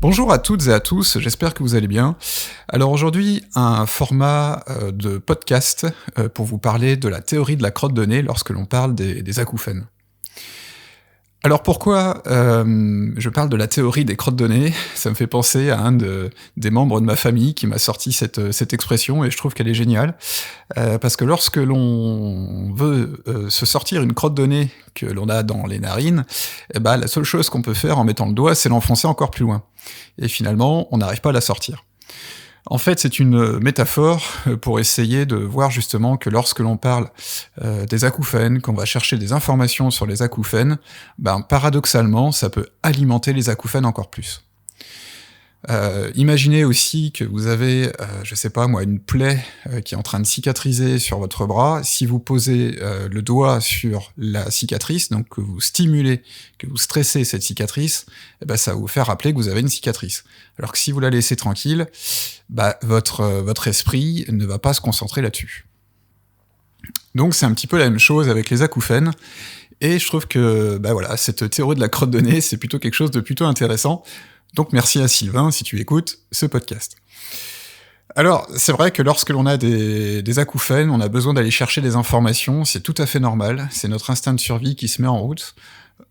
Bonjour à toutes et à tous, j'espère que vous allez bien. Alors aujourd'hui, un format de podcast pour vous parler de la théorie de la crotte de nez lorsque l'on parle des acouphènes. Alors pourquoi je parle de la théorie des crottes de nez? Ça me fait penser à des membres de ma famille qui m'a sorti cette expression et je trouve qu'elle est géniale. Parce que lorsque l'on veut se sortir une crotte de nez que l'on a dans les narines, eh ben, la seule chose qu'on peut faire en mettant le doigt, c'est l'enfoncer encore plus loin. Et finalement, on n'arrive pas à la sortir. En fait, c'est une métaphore pour essayer de voir justement que lorsque l'on parle des acouphènes, qu'on va chercher des informations sur les acouphènes, ben, paradoxalement, ça peut alimenter les acouphènes encore plus. Imaginez aussi que vous avez, je sais pas moi, une plaie qui est en train de cicatriser sur votre bras. Si vous posez le doigt sur la cicatrice, donc que vous stimulez, que vous stressez cette cicatrice, eh ben, ça va vous faire rappeler que vous avez une cicatrice. Alors que si vous la laissez tranquille, bah, votre esprit ne va pas se concentrer là-dessus. Donc c'est un petit peu la même chose avec les acouphènes. Et je trouve que bah voilà, cette théorie de la crotte de nez, c'est plutôt quelque chose de plutôt intéressant. Donc merci à Sylvain si tu écoutes ce podcast. Alors, c'est vrai que lorsque l'on a des acouphènes, on a besoin d'aller chercher des informations, c'est tout à fait normal, c'est notre instinct de survie qui se met en route.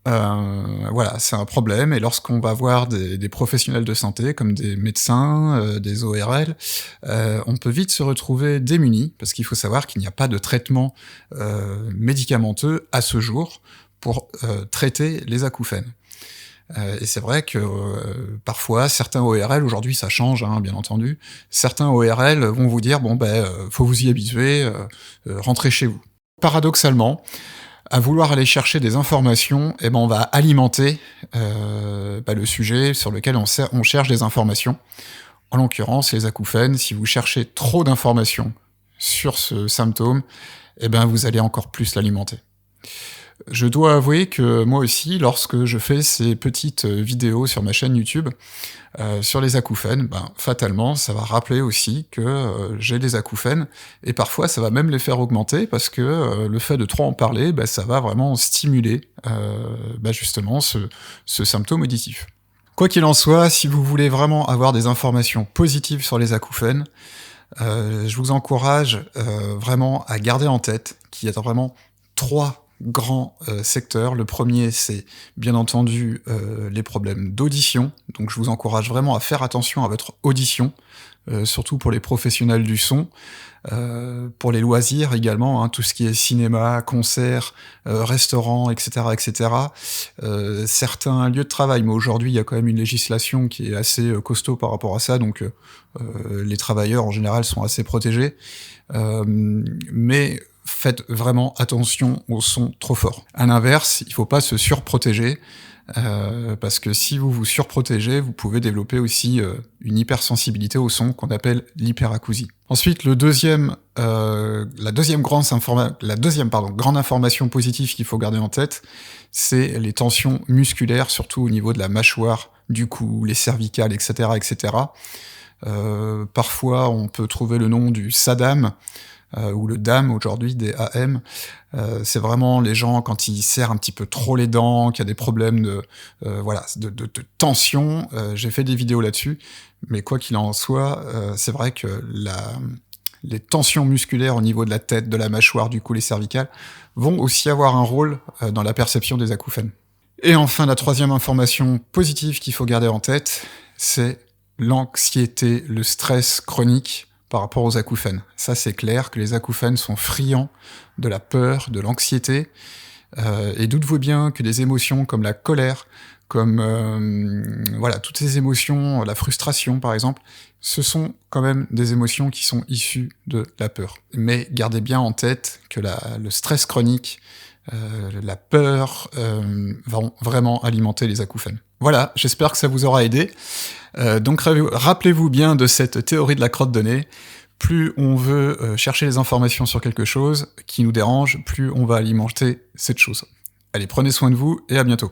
Voilà, c'est un problème, et lorsqu'on va voir des professionnels de santé, comme des médecins, des ORL, on peut vite se retrouver démunis, parce qu'il faut savoir qu'il n'y a pas de traitement médicamenteux à ce jour pour traiter les acouphènes. Et c'est vrai que parfois, certains ORL, aujourd'hui ça change, hein, bien entendu, certains ORL vont vous dire, bon ben, faut vous y habituer, rentrez chez vous. Paradoxalement, à vouloir aller chercher des informations, eh ben on va alimenter le sujet sur lequel on cherche des informations. En l'occurrence, les acouphènes, si vous cherchez trop d'informations sur ce symptôme, eh ben vous allez encore plus l'alimenter. Je dois avouer que moi aussi, lorsque je fais ces petites vidéos sur ma chaîne YouTube sur les acouphènes, ben, fatalement, ça va rappeler aussi que j'ai des acouphènes, et parfois ça va même les faire augmenter, parce que le fait de trop en parler, ben, ça va vraiment stimuler justement ce symptôme auditif. Quoi qu'il en soit, si vous voulez vraiment avoir des informations positives sur les acouphènes, je vous encourage vraiment à garder en tête qu'il y a vraiment trois grands secteurs. Le premier, c'est bien entendu les problèmes d'audition, donc je vous encourage vraiment à faire attention à votre audition, surtout pour les professionnels du son, pour les loisirs également, hein, tout ce qui est cinéma, concert, restaurant, etc., etc. Certains lieux de travail, mais aujourd'hui il y a quand même une législation qui est assez costaud par rapport à ça, donc les travailleurs en général sont assez protégés, mais faites vraiment attention au son trop fort. À l'inverse, il faut pas se surprotéger, parce que si vous vous surprotégez, vous pouvez développer aussi une hypersensibilité au son qu'on appelle l'hyperacousie. Ensuite, la deuxième grande information positive qu'il faut garder en tête, c'est les tensions musculaires, surtout au niveau de la mâchoire, du cou, les cervicales, etc., etc. Parfois, on peut trouver le nom du SADAM, ou le DAM aujourd'hui, des AM, c'est vraiment les gens quand ils serrent un petit peu trop les dents, qu'il y a des problèmes de tension. J'ai fait des vidéos là-dessus, mais quoi qu'il en soit, c'est vrai que les tensions musculaires au niveau de la tête, de la mâchoire, du cou, les cervicales, vont aussi avoir un rôle dans la perception des acouphènes. Et enfin, la troisième information positive qu'il faut garder en tête, c'est l'anxiété, le stress chronique par rapport aux acouphènes. Ça, c'est clair que les acouphènes sont friands de la peur, de l'anxiété, et doutez-vous bien que des émotions comme la colère, comme toutes ces émotions, la frustration par exemple, ce sont quand même des émotions qui sont issues de la peur. Mais gardez bien en tête que le stress chronique, la peur vont vraiment alimenter les acouphènes. Voilà, j'espère que ça vous aura aidé. Donc rappelez-vous bien de cette théorie de la crotte de nez. Plus on veut chercher les informations sur quelque chose qui nous dérange, plus on va alimenter cette chose. Allez, prenez soin de vous et à bientôt.